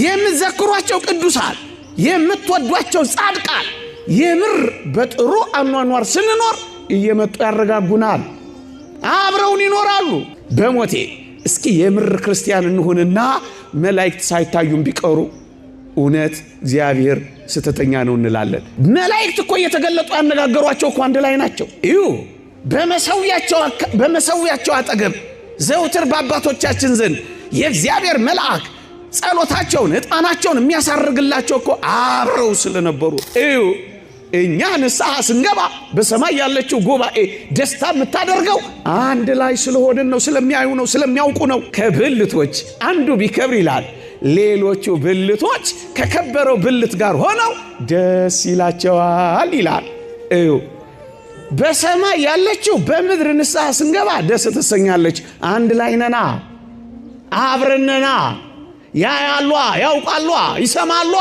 የምትዘክሯቸው ቅዱሳን የምትወዷቸው ጻድቃን የምር በጥሩ አኗኗር ስንኖር እየመጡ ያረጋጉናል አብረውን ይኖራሉ በሞቴ እስኪ የምር ክርስቲያን እንሁንና መላእክት ሳይታዩን ቢቀሩ እውነት እግዚአብሔር ስተተኛ ነው እንላለን መላእክት እኮ እየተገለጡ ያነጋገሯቸው እኮ አንድ ላይ ናቸው እዩ በመሰዊያቸው አጠገብ ዘውትር በአባቶቻችን ዘንድ የእግዚአብሔር መልአክ ጸሎታቸውን ዕጣናቸውን የሚያሳርግላቸው እኮ አብረው ስለነበሩ እዩ እኛ ንስሐ ስንገባ በሰማይ ያለችው ጉባኤ ደስታ የምታደርገው አንድ ላይ ስለሆነን ነው ስለሚያዩ ነው ስለሚያውቁ ነው ከብልቶች አንዱ ቢከብር ይላል ሌሎቹ ብልቶች ከከበረው ብልት ጋር ሆነው ደስ ይላቸዋል ይላል እዩ በሰማይ ያለችው በምድር ንስሐ ስንገባ ደስ ተሰኛለች አንድ ላይ ነና አብረንና ያያሏ ያውቃሏ ይሰማሏ